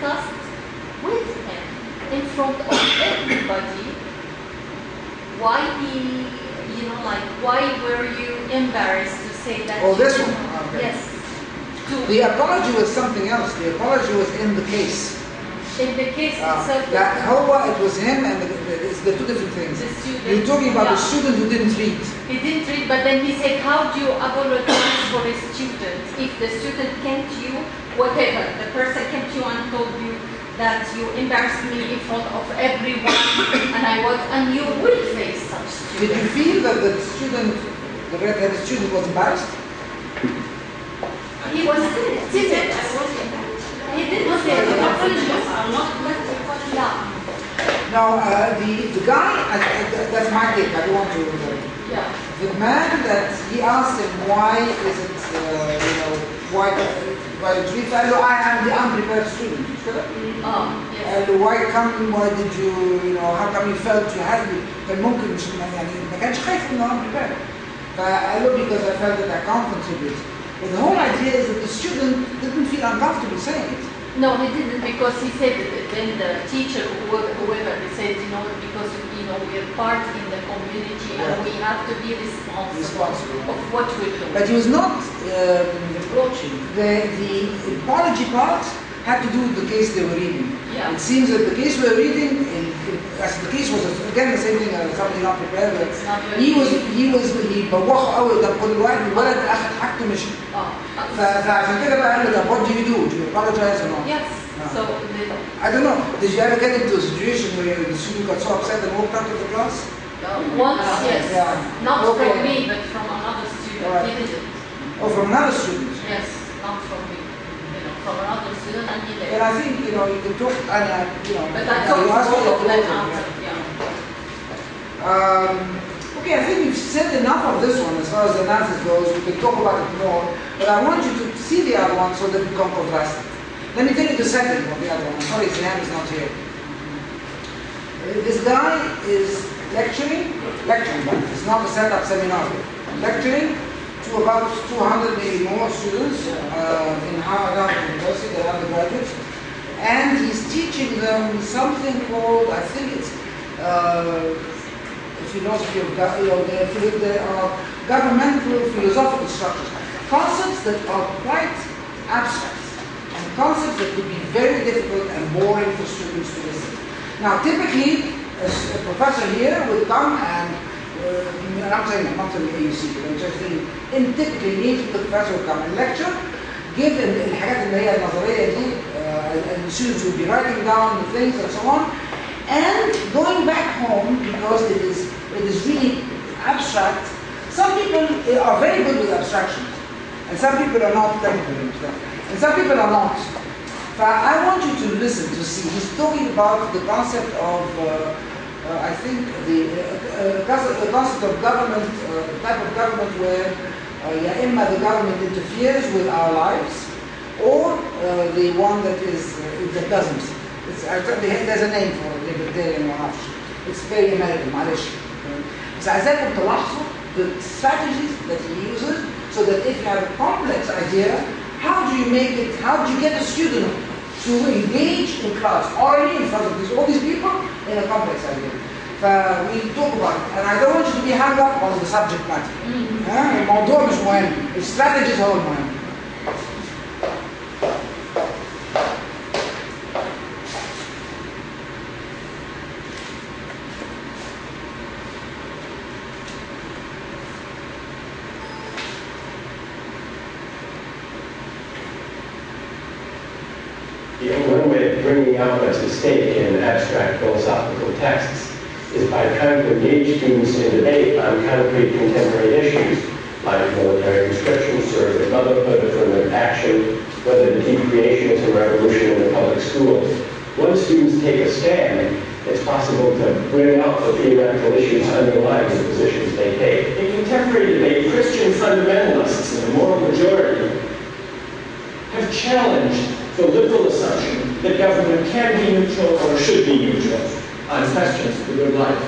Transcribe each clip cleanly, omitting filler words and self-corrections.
discussed with him in front of everybody why he, you know, like, why were you embarrassed to say that? Oh, this one? Okay. Yes. The apology was something else. The apology was in the case. In the case itself. It was him, and it's the two different things. The student. You're talking about the student who didn't read. He didn't read, but then he said, how do you apologize for a student? If the student came to you, whatever, the person came to you and told you that you embarrassed me in front of everyone, and you will face such students. Did you feel that the student, the red-headed student, was embarrassed? He was timid. He didn't say apologize. Yeah. Now, the guy, that's my take, I don't want to... Yeah. The man that he asked him, why is it, why did you read? I am the unprepared student. Yes. Why did you, how come you felt you had me? كان ممكن مش يعني ما كانش خايف انه unprepared. فقال له because I felt that I can't contribute. But the whole idea is that the student didn't feel uncomfortable saying it. No, he didn't, because he said then the teacher, whoever, he said, because we're part in the community and we have to be responsible of what we do. But he was not approaching. The apology part had to do with the case they were reading. Yeah. It seems that the case we were reading, as the case was again the same thing as somebody not prepared. He بوخه قوي قدام كل واحد والولد اخذ حاجته مشي. فعشان كده بقى قال له طب what do you do? Do you apologize or not? Yes. So I don't know. Did you ever get into a situation where the student got so upset and walked out of the class? Once, yes. Yeah. Not from me, but from another student. Right. He didn't. Oh, from another student? Yes, not from me. From another student, and he did. And I think you can talk and But I thought all of them answered. Okay, I think we've said enough of this one as far as the analysis goes. We can talk about it more, but I want you to see the other one so that we can contrast it. Let me tell you the setting of the other one. I'm sorry, Sam is not here. This guy is lecturing, but it's not a setup seminar. Lecturing to about 200, maybe more students in Harvard University, they're undergraduates, and he's teaching them something called, I think it's philosophy of there are governmental philosophical structures, concepts that are quite abstract, and concepts that could be very difficult and boring for students to listen. Now, typically, a professor here would come and I'm not telling AUC, but I'm just saying, typically, the professor would come and lecture, give الحاجات اللي هي النظرية دي, and the students would be writing down the things and so on, and going back home, because it is really abstract. Some people are very good with abstractions, and some people are not technical, and some people are not. But I want you to listen to see. He's talking about the concept of, I think, the concept of government, the type of government where the government interferes with our lives, or the one that doesn't. There's a name for it, libertarian or not. It's very American, معلش. بس عايزاكم تلاحظوا the strategies that he uses, so that if you have a complex idea, how do you get a student to engage in class, already in front of all these people, in a complex idea? We talk about it, and I don't want you to be hung up on the subject matter. الموضوع مش مهم, the strategies هو المهم. One way of bringing out what's at stake in abstract philosophical texts is by trying to engage students in debate on concrete contemporary issues, like military conscription, surrogate motherhood, affirmative action, whether the decreationism revolution in the public schools. Once students take a stand, it's possible to bring out the theoretical issues underlying the positions they take. In contemporary debate, Christian fundamentalists and the moral majority have challenged the liberal assumption that government can be neutral or should be neutral on questions of the good life.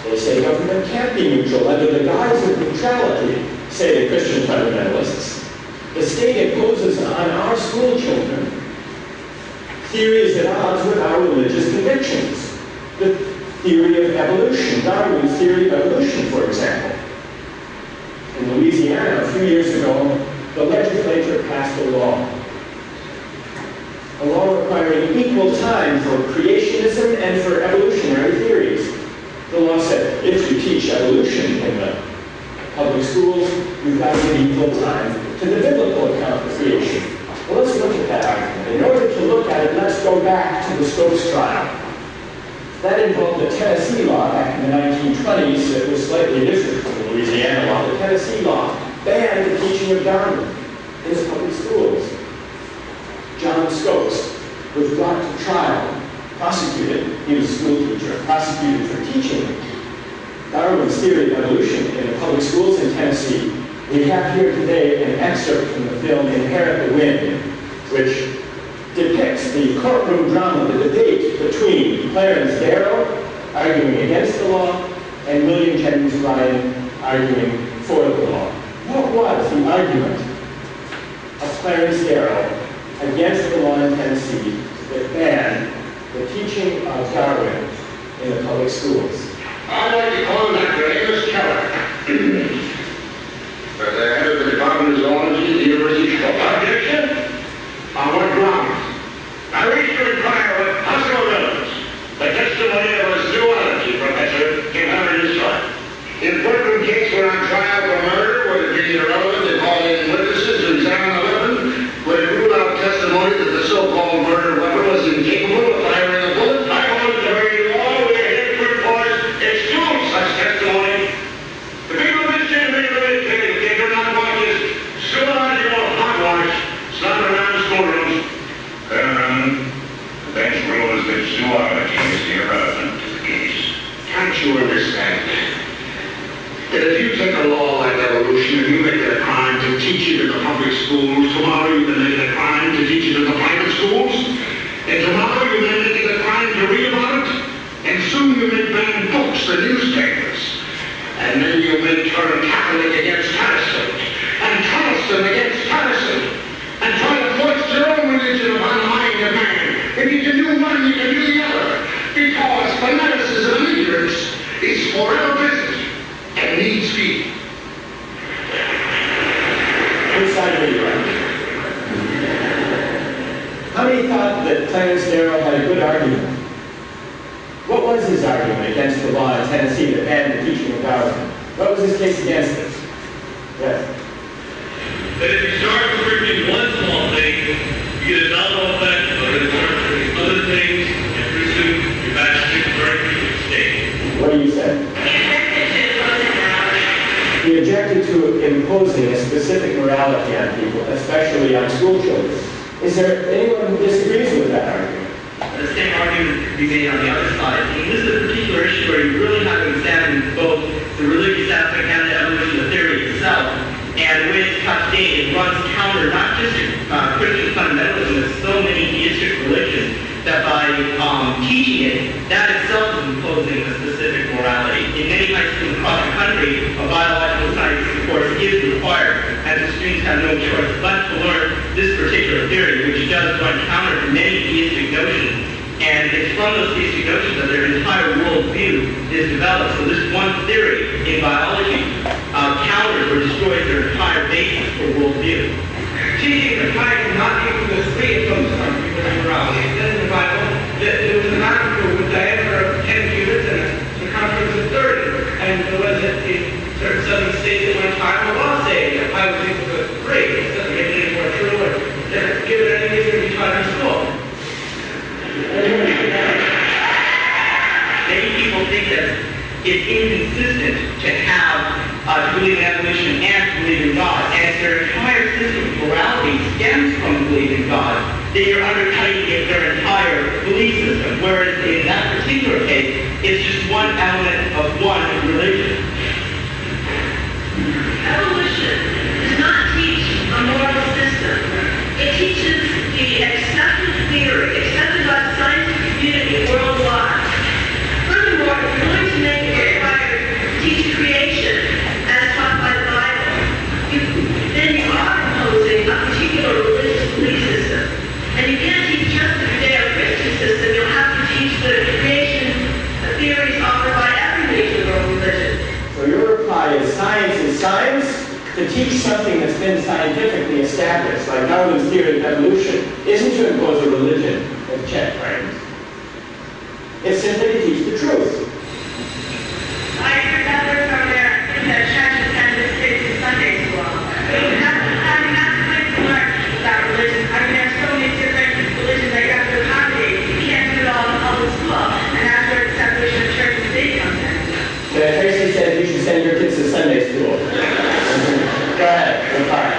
They say government can't be neutral under the guise of neutrality, say the Christian fundamentalists. The state imposes on our school children Theory is at odds with our religious convictions. The theory of evolution, Darwin's theory of evolution, for example. In Louisiana, a few years ago, the legislature passed a law requiring equal time for creationism and for evolutionary theories. The law said, if you teach evolution in the public schools, you've got to give equal time to the biblical account of creation. Well, let's look at that argument. In order to look at it, let's go back to the Stokes trial. That involved the Tennessee law back in the 1920s that was slightly different from the Louisiana law. The Tennessee law banned the teaching of Darwin in its public schools. John Stokes was brought to trial, prosecuted, he was a school teacher, prosecuted for teaching Darwin's theory of evolution in the public schools in Tennessee. We have here today an excerpt from the film Inherit the Wind, which depicts the courtroom drama, the debate between Clarence Darrow arguing against the law and William Jennings Bryan arguing for the law. What was the argument of Clarence Darrow against the law in Tennessee that banned the teaching of Darwin in the public schools? I'd like to call Dr. Amos Keller, the head of the Department of Zoology at the University of Chicago. Objection? On what grounds? I wish to inquire what possible relevance the testimony of a zoology professor can have in this trial. In a courtroom case where on trial for murder, would it be irrelevant to call in witnesses to examine the weapon? Would it rule out testimony that the so-called murder weapon was incapable of firing a bullet? I hold the very law we are here to enforce exclude such testimony. The people of this state may really think they do not want this zoological hogwash slapped around schoolrooms. The bench rules that zoology is irrelevant to the case. Can't you understand that if you take a law like evolution and you make it a crime to teach it in the public schools, tomorrow you can make it a crime to teach it in the private schools, and tomorrow you may make it a crime to read about it, and soon you may ban books and newspapers, and then you may turn Catholic against Protestant, and Protestant against Protestant, and try to force your own religion upon the mind of man. If you can do one, you can do the other, because fanaticism and ignorance is forever present and needs be. Which side are you on? How many thought that Clarence Darrow had a good argument? What was his argument against the law in Tennessee that banned the teaching of Darwin? What was his case against it? Yes. That if you start restricting one small thing, you get a domino effect of restricting other things, and pretty soon you're back to the directory of the state. What do you say? He objected to imposing a specific morality on people, especially on school children. Is there anyone who disagrees with that argument? The same argument could be made on the other side. And this is a particular issue where you really have to examine both the religious aspect and the evolution of theory itself. And the way it's cascaded, it runs counter not just to Christian fundamentalism, but so many theistic religions that by teaching it, that itself is imposing a specific morality. In many high schools across the country, a biological science course is required, and the students have no choice but to learn this particular theory, which does run counter to many theistic notions. And it's from those theistic notions that their entire worldview is developed. So this one theory in biology counters or destroys their entire basis for worldview. Teaching the kind of not equal to three of those countries of morality. It says in the Bible that there was a mountain with a diameter of 10 cubits and a circumference of 30. And there was in certain southern states at one time a law saying that I was equal to 3. It doesn't make it any more true or give it any reason to be taught in school. Many people think that it's inconsistent to have to believe in evolution and to believe in God. And if their entire system of morality stems from believing in God, then you're undercutting their entire belief system. Whereas in that particular case, it's just one element of one religion. Evolution does not teach a moral system. It teaches the accepted theory, accepted by the scientific community worldwide. Furthermore, if you're going to make it required to teach creation as taught by the Bible, then you are imposing a particular religious belief system. And you can't teach just the Judeo To teach something that's been scientifically established, like Darwin's theory of evolution, isn't to impose a religion, as Chet claims. It's simply to teach the truth. I heard others from the church send this kid to Sunday school. But that's the place to learn about religion. I mean, there's so many different religions that you have to accommodate. You can't do it all in public school. And that's where the separation of church and state comes in. Tracy says you should send your kids to Sunday school. Go ahead, we're fine.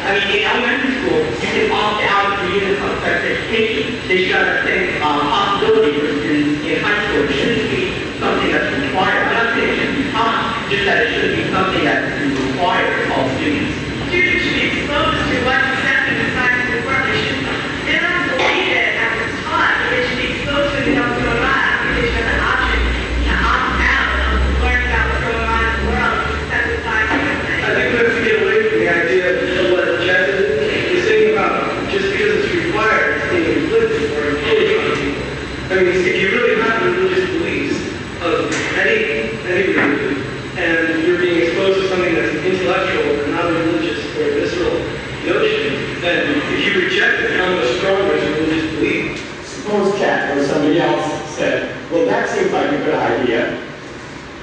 I mean, in elementary school, you can opt out for units of sex education. They should have the same possibility for students in high school. It shouldn't be something that's required. I'm not saying it should be taught, just that it should be something that is required for all students. Students should be exposed to what's accepted in science and work. They don't have to believe it as it's taught, but they should be exposed to it and know what's going on. They should have the option to opt out of learning about what's going on in the world and accept the science and everything. I think we have to get away from the idea of what Jeff is saying about just because it's required, it's being inflicted or imposed on people. I mean, if you really have religious beliefs of any religion, and you're being exposed to something that's intellectual and not a religious or visceral notion, then if you reject it, how much stronger is a religious belief? Suppose Chet or somebody else said, well, that seems like a good idea.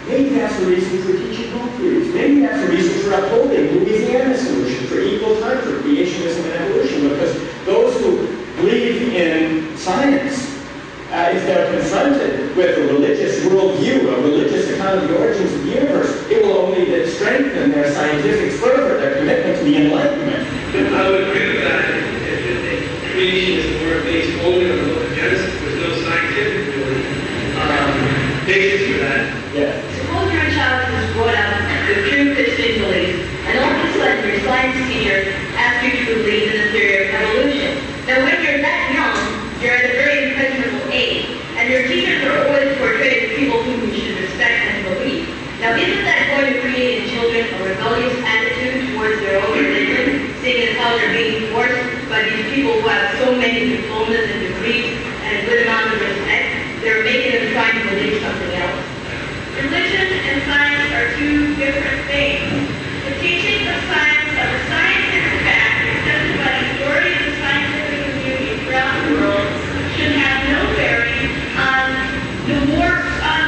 Maybe that's the reason for teaching home theories. Maybe that's the reason for upholding Louisiana's solution for equal time for creationism and evolution, because those who believe in science, if they're confronted with a religious worldview, a religious account of the origins of the universe, it will only strengthen their scientific fervor, their commitment to the Enlightenment. I would agree with that. If creationism were based only on the book of Genesis, there's no scientific basis for that. Yeah. Suppose your child is brought up with true Christian beliefs, and all of a sudden your science teacher asks you to believe in the theory of evolution. Now when you're that young, you're at a very impressionable age, and your teachers are always portrayed as people whom you should respect and believe. Now isn't that going to create in children a rebellious attitude towards their own religion, seeing as how they're being forced by these people who have so many diplomas and degrees and a good amount of respect? They're making them try to believe something else. Religion and science are two different things. The teaching of science, of the scientific fact, accepted by the majority of the scientific community throughout the world, should have no bearing on the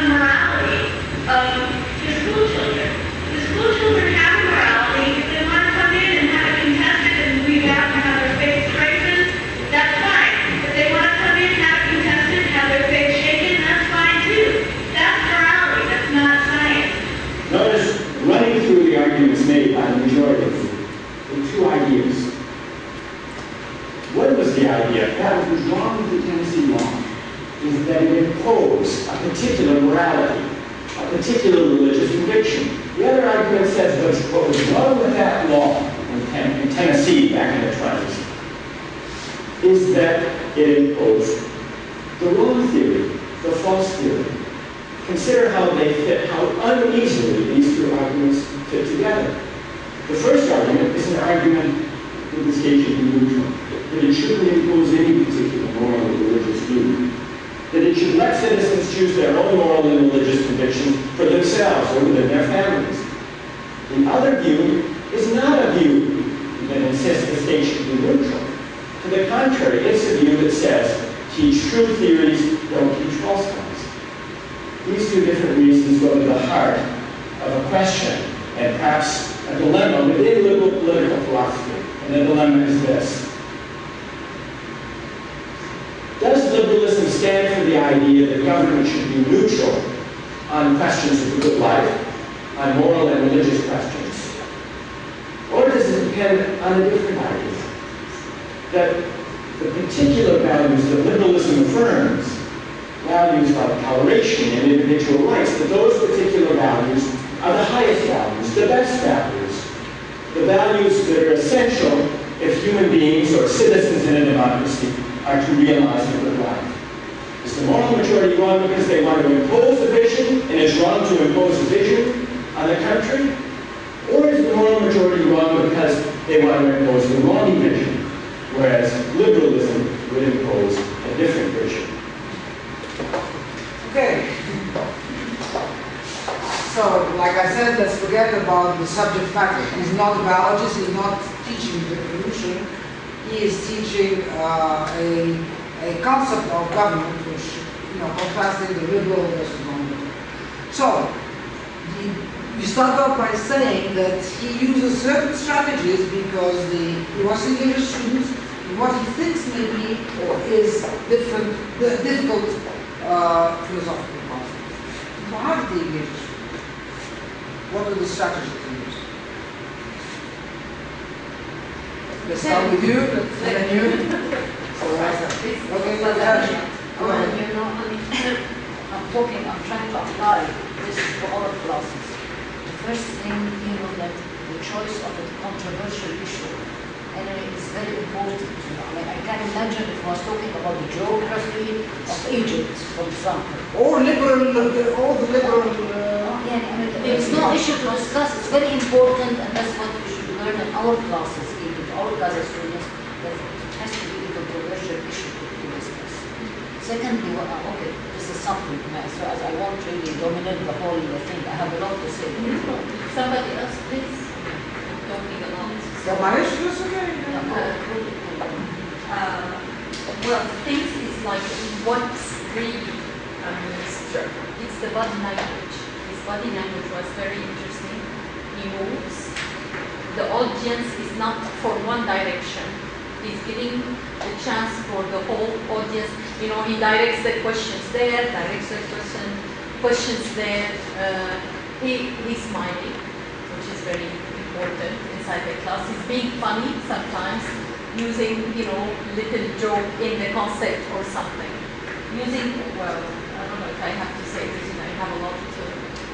morality of the school children. The school children have a morality. If they want to come in and have it contested and leave out and have their faith strengthened, that's fine. If they want to come in and have it contested and have their faith shaken, that's fine too. That's morality. That's not science. Notice running through the arguments made by the majority were two ideas. What was the idea? That was wrong with the Tennessee law, is that it imposed a particular morality, a particular religious conviction. The other argument says what was wrong with that law in Tennessee back in the 20s is that it imposed the wrong theory, the false theory. Consider how they fit, how uneasily these two arguments fit together. The first argument is an argument, in this case, should be neutral, that it shouldn't impose any particular moral or religious view, that it should let citizens choose their own moral and religious convictions for themselves or within their families. The other view is not a view that insists the state should be neutral. To the contrary, it's a view that says, teach true theories, don't teach false ones. These two different reasons go to the heart of a question and perhaps a dilemma within liberal political philosophy. And the dilemma is this. Does liberalism stand for the idea that government should be neutral on questions of the good life, on moral and religious questions? Or does it depend on a different idea? That the particular values that liberalism affirms, values like toleration and individual rights, that those particular values are the highest values, the best values, the values that are essential if human beings or citizens in a democracy are to realize a good life. Is the moral majority wrong because they want to impose a vision and it's wrong to impose a vision on the country? Or is the moral majority wrong because they want to impose the wrong vision, whereas liberalism would impose a different vision? Okay. So, like I said, let's forget about the subject matter. He's not a biologist, he's not teaching the evolution, he is teaching a concept of government which, contrasting the liberal versus non-liberal. So, we start off by saying that he uses certain strategies because he wants to engage students in what he thinks may be or is difficult philosophical concepts. So how did he engage students? What are the strategies he used? Let's start with you, and then you. Okay, go ahead. I'm trying to apply this to all classes. The first thing, that the choice of a controversial issue is very important. I can imagine if I was talking about the geography of Egypt, for example. Or liberal, all the liberal... It's no issue to discuss. It's very important, and that's what we should learn in our classes, even our classes students, that it has to be a controversial issue to discuss. Secondly, okay, this is something, so as I won't really dominate the whole thing, I have a lot to say. Somebody else, please. Talking about. Well, things is like what's really it's the body language. His body language was very interesting. He moves. The audience is not for one direction. He's giving the chance for the whole audience. He directs the questions there, directs the questions there. He's smiling, which is very important inside the class. He's being funny sometimes, using, little joke in the concept or something. Well, I don't know if I have to say this, I have a lot to...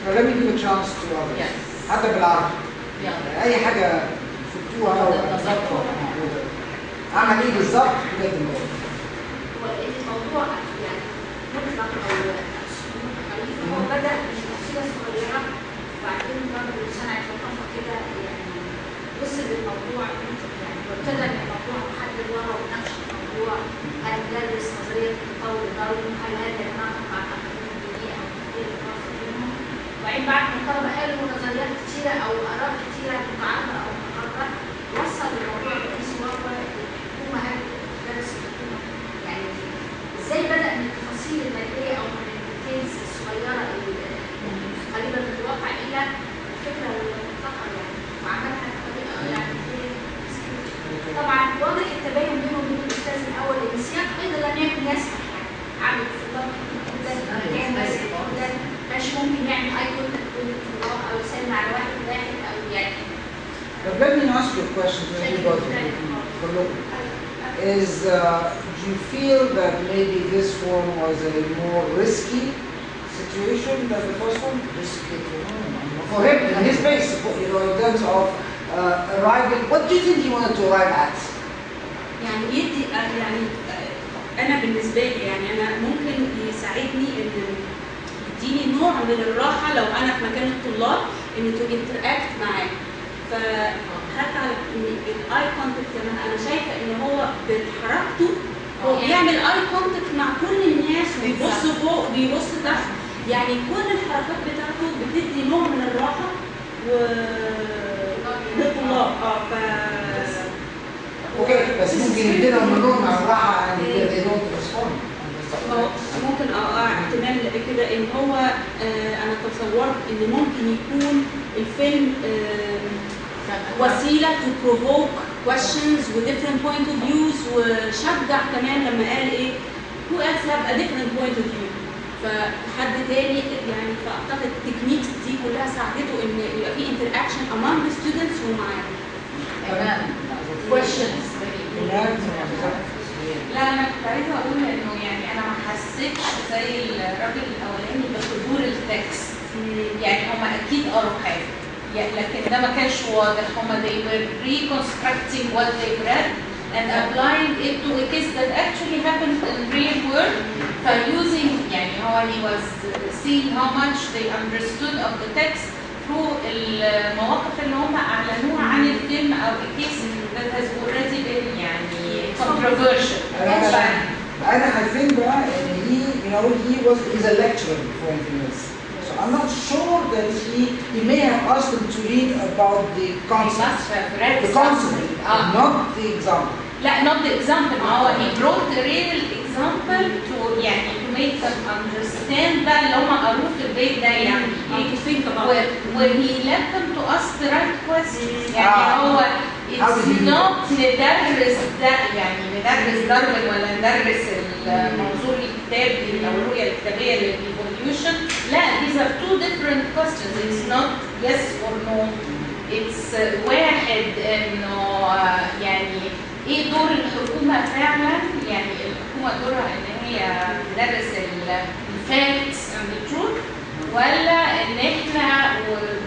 Well, let me give a chance to others. Yes. حتى بالعربي. Yeah. أي حاجة فكتوها أو عمل إيه بالظبط بجد الموضوع. الموضوع يعني مطلق أو خليفة هو بدأ من أسئلة صغيرة وبعدين برضه صنع ثقافة كده يعني وصل للموضوع يعني وابتدى من الموضوع لحد ورا وناقش الموضوع هل درس نظرية التطور الدارويني هل هذا يتناقض مع التقاليد الدينية أو التقاليد الخاصة بينهم وبعدين بعد ما الطلبة قالوا نظريات كتيرة أو آراء كتيرة متعارضة أو متعارضة وصل الموضوع لرئيس الوزراء الحكومة هل درس الحكومة يعني ازاي بدأ من التفاصيل المادية أو من الديتيلز الصغيرة قريبة من الواقع إلى الفكرة المطلقة يعني وعملها بطريقة يعني طبعا واضح التباين بينه وبين الأستاذ الأول لأن السياق أيضا لم يكن يسمح يعني عدد الطلاب جدا كان بس جدا مش ممكن يعمل أي كونتاكت بين الطلاب أو يسلم على واحد أو يعني. But let me ask you a question to everybody. Do you feel that maybe this one was a more risky situation than the first one? Risky for him, in his base, in terms of arriving. What do you think he wanted to arrive at? يعني يدي أنا بالنسبة لي يعني أنا ممكن يساعدني إن يديني نوع من الراحة لو أنا في مكان الطلاب إن تو interact معاه. فحتى على الاي كونتاكت كمان انا شايفه ان هو بحركته هو بيعمل اي كونتاكت مع كل الناس وبيبص فوق وبيبص تحت يعني كل الحركات بتاعته بتدي نوع من الراحه للطلاب اوكي بس ممكن يدينا من نوع من الراحه يعني they don't respond. ممكن احتمال كده ان هو انا تصورت ان ممكن يكون الفيلم وسيله to provoke questions و different point of views وشجع كمان لما قال ايه who else have a different point of view فحد تاني يعني فاعتقد التكنيكس دي كلها ساعدته ان يبقى في interaction among the students ومعاه. questions. لا انا كنت عايزه اقول انه يعني انا ما حسيتش زي الراجل الاولاني بحضور التكست يعني هم اكيد قروا حاجه لكن ده ما كانش واضح هم they were reconstructing what they read and applying it to a case that actually happened in real world by using يعني هو he was seeing how much they understood of the text through المواقف اللي هم اعلنوها عن الفيلم او a case that has already been يعني controversial. I think that he's a lecturer before anything else. So I'm not sure that he may have asked them to read about the concept. The concept, not the example. لا not the example. ما هو he brought a real example to يعني to make them understand بقى اللي هم قروه في البيت ده يعني. to think about it. When he led them to ask the right questions. يعني هو it's not ندرس ده يعني ندرس داروين ولا ندرس المنظور الكتابي أو الرؤية الكتابية للإيفوليوشن. لا these are two different questions. It's not yes or no. It's واحد إنه يعني ايه دور الحكومة فعلا. يعني الحكومة دورها ان هي تدرس الفاكتس and the truth ولا ان احنا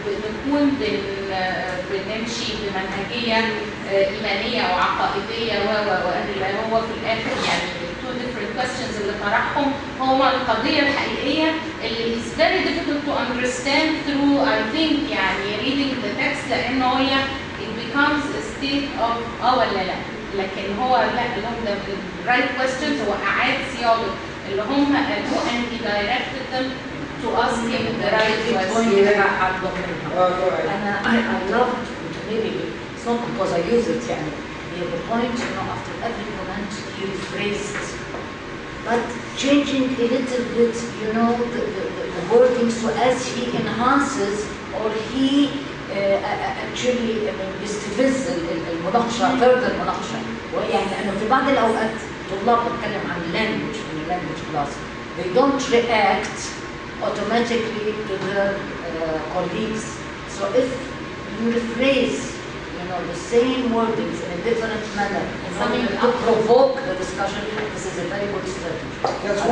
بنكون بنمشي بمنهجية ايمانية او عقائدية اللي هو في الاخر يعني two different questions اللي طرحهم هما القضية الحقيقية اللي is very difficult to understand through I think يعني reading the text لانه هي it becomes a state of ولا لا. لكن هو لا اللي هم the right questions هو أعاد صياغة اللي هم قالوه and he directed them to ask him the right questions. I love maybe it's not because I use it يعني the point after every comment he rephrased but changing a little bit the wording so as he enhances or he actually يستفز المناقشه further المناقشه. ويعني لانه في بعض الاوقات طلاب بتكلم عن language in a language class they don't react automatically to their colleagues. So if you rephrase the same wordings in a different manner to provoke the discussion, this is a very good strategy. That's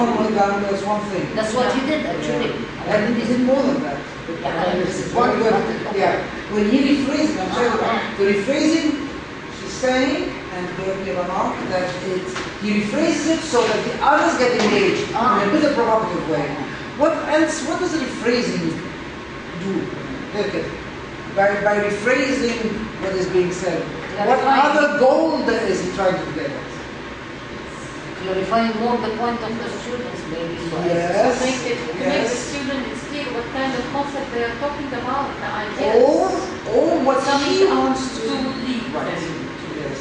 one thing. That's what he did actually. Yeah. And he did more than that. When he rephrased, I'm saying the rephrasing, she's saying, and the remark that he rephrases it so that the others get engaged in a bit of provocative way. What else? What does the rephrasing do? By rephrasing what is being said, what other goal is he trying to get at? Clarifying more the point of the students, maybe. Yes. To make the student it's clear what kind of concept they are talking about, the ideas. Or what he wants to lead. Right. Yes.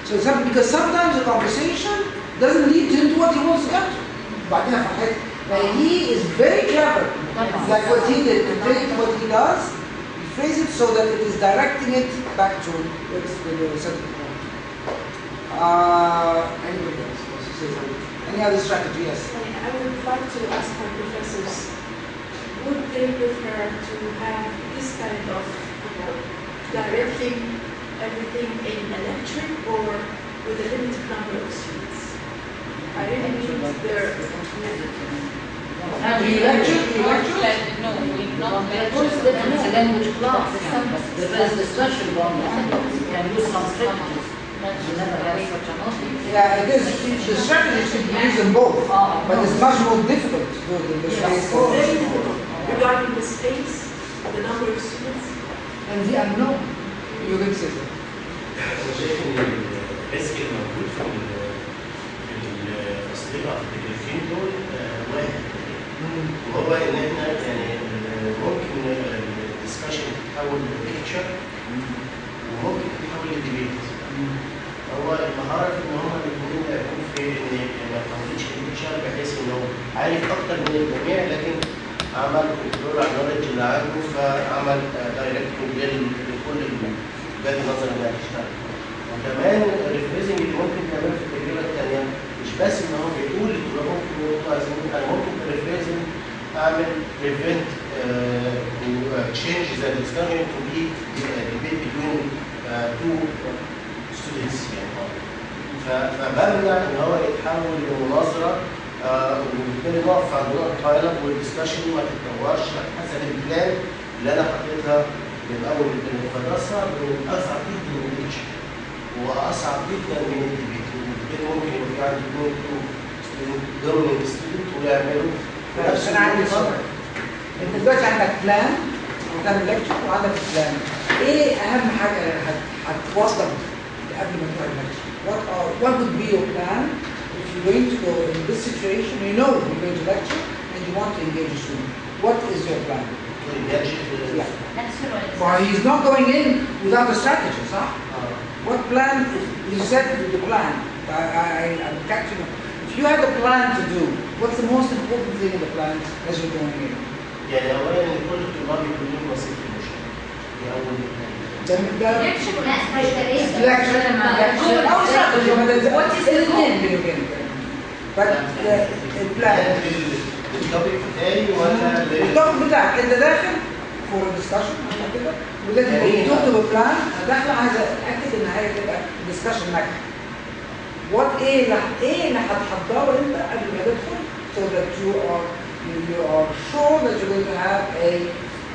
So because sometimes the conversation doesn't lead him to what he wants to get to. But he is very clever, like what he did, to take what he does, rephrase it so that it is directing it back to the central point. Anybody else wants to say something? Any other strategy? Yes. I would like to ask my professors, would they prefer to have this kind of directing everything in a lecture or with a limited number of students? I really mean their No, we not it's a language class. There is discussion going on. You can use some strategies. You never have such an audience. Yeah, it is. The strategy should be used in both, but it's much more difficult to do it in this case. Very difficult regarding the space, the number of students, and the unknown. You can say that. أنا شايف إن الريسك الموجود في التصدير في التكليفين دول واحد، وهو إن إحنا يعني ممكن الدسكشن تتحول لليكتشر وممكن تتحول لديبيت. هو المهارة إن هما الاثنين يكون في إن ما تحولش لليكتشر بحيث إنه عارف أكتر من الجميع لكن عمل كنترول على النولج اللي عنده فعمل دايركتنج لكل وجهات النظر اللي هتشتغل. وكمان الريفريزنج اللي ممكن تعمله في التجربه الثانيه مش بس ان هو بيقول اللي ممكن يقولوا عايزين انا ممكن في الريفريزنج اعمل بريفنت تشينج ذا ديسكشن تو بي ديبيت بين تو ستودنتس يعني فبمنع ان هو يتحول لمناظره وبالتالي نقف عند نقطه فاينل والديسكشن ما تتطورش حسب البلان اللي انا حطيتها من اول فده صعب اصعب جدا من الاتش واصعب جدا من الديبيت وبالتالي ممكن يبقى في عندي اثنين دوميننت ستودنت ويعملوا نفس انا عندي سؤال. انت دلوقتي عندك بلان وتعمل ليكتشر وعندك بلان. ايه اهم حاجه هتوصل قبل ما تعمل ليكتشر؟ What would be your plan if you're going to go in this situation? You know you're going to lecture and you want to engage a student. What is your plan? That's Well, he's not going in without a strategy, huh? What plan? You said the plan. I'm catching up. If you had a plan to do, what's the most important thing in the plan as you're going in? يعني اولا كل الطلاب يكونوا نصيب في المشروع. دي اول التوبيك بتاعك انت داخل فور ديسكشن كده ولازم تكتب بلان. داخله عايزه اتاكد ان هي تبقى ديسكشن ناجحه. ايه اللي هتحضره انت قبل ما تدخل so that you are sure that you're going to have a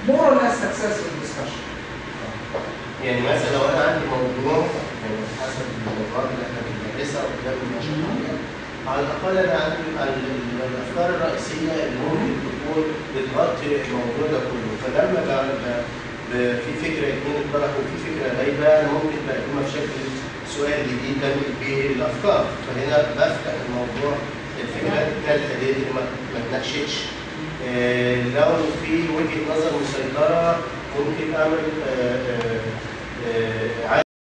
more or less successful discussion. يعني مثلا لو انا عندي موضوع يعني حسب الموضوعات اللي احنا بندرسها قدام المشاريع، على الاقل انا عندي الافكار الرئيسيه اللي ممكن تكون بتغطي الموضوع ده كله، فلما في فكره اتنين اتطرحوا وفي فكره غايبه انا ممكن بقدمها في شكل سؤال جديد بنقل به الافكار، فهنا بفتح الموضوع الفكره الثالثه دي اللي ما اتناقشتش. لو في وجهه نظر مسيطره ممكن اعمل